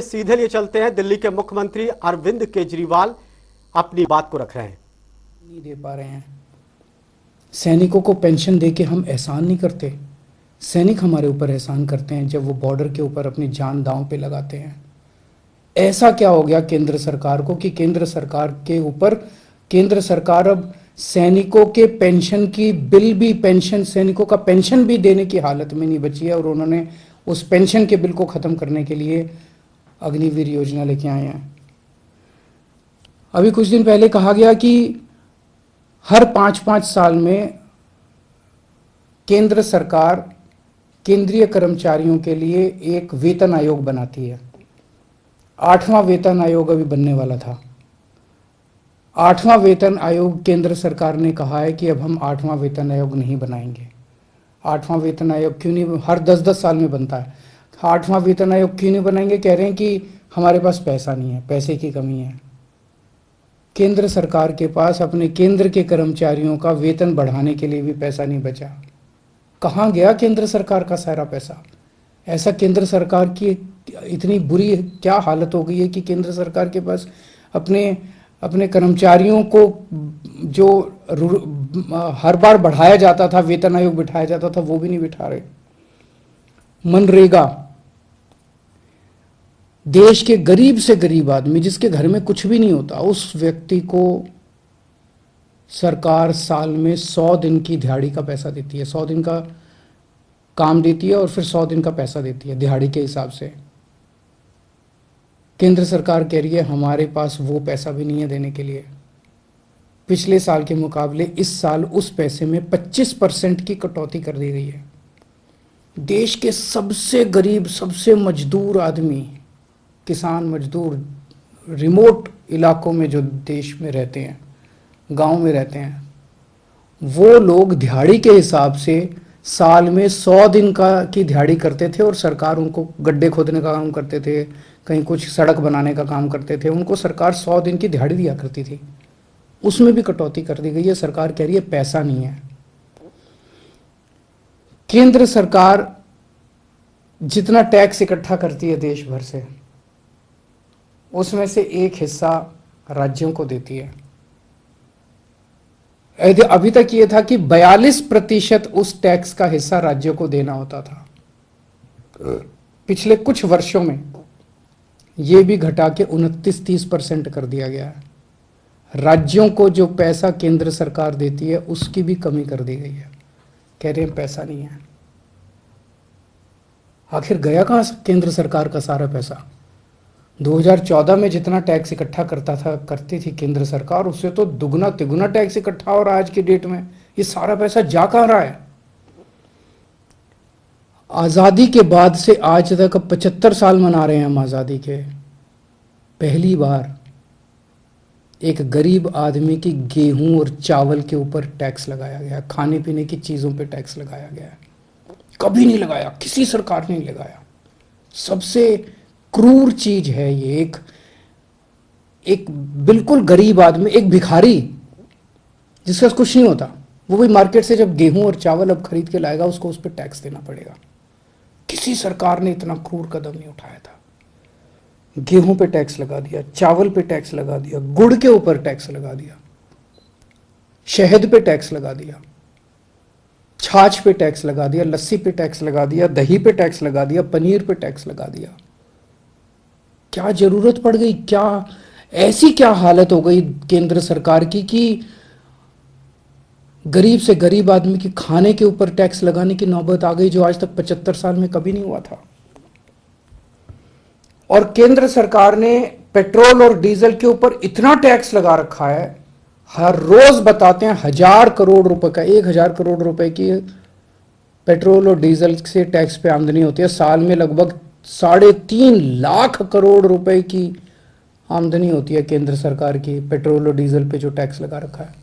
सीधे लिए चलते हैं। दिल्ली के मुख्यमंत्री अरविंद केजरीवाल अपनी बात को रख रहे हैं। नहीं दे पा रहे हैं। सैनिकों को पेंशन देके हम एहसान नहीं करते। सैनिक हमारे ऊपर एहसान करते हैं जब वो बॉर्डर के ऊपर अपनी जान दांव पे लगाते हैं। ऐसा क्या हो गया केंद्र सरकार को कि केंद्र सरकार के ऊपर केंद्र सरकार अब सैनिकों के पेंशन की बिल भी पेंशन सैनिकों का पेंशन भी देने की हालत में नहीं बची है और उन्होंने उस पेंशन के बिल को खत्म करने के लिए अग्निवीर योजना लेके आए हैं। अभी कुछ दिन पहले कहा गया कि हर 5-5 साल में केंद्र सरकार केंद्रीय कर्मचारियों के लिए एक वेतन आयोग बनाती है। 8वां वेतन आयोग अभी बनने वाला था। 8वां वेतन आयोग केंद्र सरकार ने कहा है कि अब हम 8वां वेतन आयोग नहीं बनाएंगे। 8वां वेतन आयोग क्यों नहीं, हर 10-10 साल में बनता है। 8वां वेतन आयोग क्यों नहीं बनाएंगे? कह रहे हैं कि हमारे पास पैसा नहीं है, पैसे की कमी है। केंद्र सरकार के पास अपने केंद्र के कर्मचारियों का वेतन बढ़ाने के लिए भी पैसा नहीं बचा। कहाँ गया केंद्र सरकार का सारा पैसा? ऐसा केंद्र सरकार की इतनी बुरी क्या हालत हो गई है कि केंद्र सरकार के पास अपने कर्मचारियों को जो हर बार बढ़ाया जाता था, वेतन आयोग बिठाया जाता था, वो भी नहीं बिठा रहे। मनरेगा, देश के गरीब से गरीब आदमी जिसके घर में कुछ भी नहीं होता, उस व्यक्ति को सरकार साल में 100 दिन की दिहाड़ी का पैसा देती है। 100 दिन का काम देती है और फिर 100 दिन का पैसा देती है दिहाड़ी के हिसाब से। केंद्र सरकार कह रही है हमारे पास वो पैसा भी नहीं है देने के लिए। पिछले साल के मुकाबले इस साल उस पैसे में 25% की कटौती कर दी गई है। देश के सबसे गरीब, सबसे मजदूर आदमी, किसान मजदूर, रिमोट इलाकों में जो देश में रहते हैं, गांव में रहते हैं, वो लोग दिहाड़ी के हिसाब से साल में 100 दिन की दिहाड़ी करते थे और सरकार उनको गड्ढे खोदने का काम करते थे, कहीं कुछ सड़क बनाने का काम करते थे, उनको सरकार 100 दिन की दिहाड़ी दिया करती थी। उसमें भी कटौती कर दी गई है। सरकार कह रही है पैसा नहीं है। केंद्र सरकार जितना टैक्स इकट्ठा करती है देश भर से, उसमें से एक हिस्सा राज्यों को देती है। अभी तक ये था कि 42% उस टैक्स का हिस्सा राज्यों को देना होता था। पिछले कुछ वर्षों में ये भी घटा के 29-30% कर दिया गया है। राज्यों को जो पैसा केंद्र सरकार देती है उसकी भी कमी कर दी गई है। कह रहे हैं पैसा नहीं है। आखिर गया कहां केंद्र सरकार का सारा पैसा? 2014 में जितना टैक्स इकट्ठा करती थी केंद्र सरकार, उससे तो दुगना तिगुना टैक्स इकट्ठा हो रहा है आज की डेट में। ये सारा पैसा जा कहां रहा है? आजादी के बाद से आज तक 75 साल मना रहे हैं हम आजादी के। पहली बार एक गरीब आदमी की गेहूं और चावल के ऊपर टैक्स लगाया गया, खाने पीने की चीजों पे टैक्स लगाया गया। कभी नहीं लगाया, किसी सरकार ने नहीं लगाया। सबसे क्रूर चीज है ये। एक बिल्कुल गरीब आदमी, एक भिखारी जिसका कुछ नहीं होता, वो भी मार्केट से जब गेहूं और चावल अब खरीद के लाएगा, उसको उस पर टैक्स देना पड़ेगा। किसी सरकार ने इतना क्रूर कदम नहीं उठाया था। गेहूं पे टैक्स लगा दिया, चावल पे टैक्स लगा दिया, गुड़ के ऊपर टैक्स लगा दिया, शहद पे टैक्स लगा दिया, छाछ पे टैक्स लगा दिया, लस्सी पे टैक्स लगा दिया, दही पे टैक्स लगा दिया, पनीर पे टैक्स लगा दिया। क्या जरूरत पड़ गई? क्या ऐसी क्या हालत हो गई केंद्र सरकार की कि गरीब से गरीब आदमी के खाने के ऊपर टैक्स लगाने की नौबत आ गई, जो आज तक 75 साल में कभी नहीं हुआ था। और केंद्र सरकार ने पेट्रोल और डीजल के ऊपर इतना टैक्स लगा रखा है, हर रोज बताते हैं 1000 करोड़ रुपए का, 1000 करोड़ रुपए की पेट्रोल और डीजल से टैक्स पे आमदनी होती है। साल में लगभग 3.5 लाख करोड़ रुपए की आमदनी होती है केंद्र सरकार की पेट्रोल और डीजल पे जो टैक्स लगा रखा है।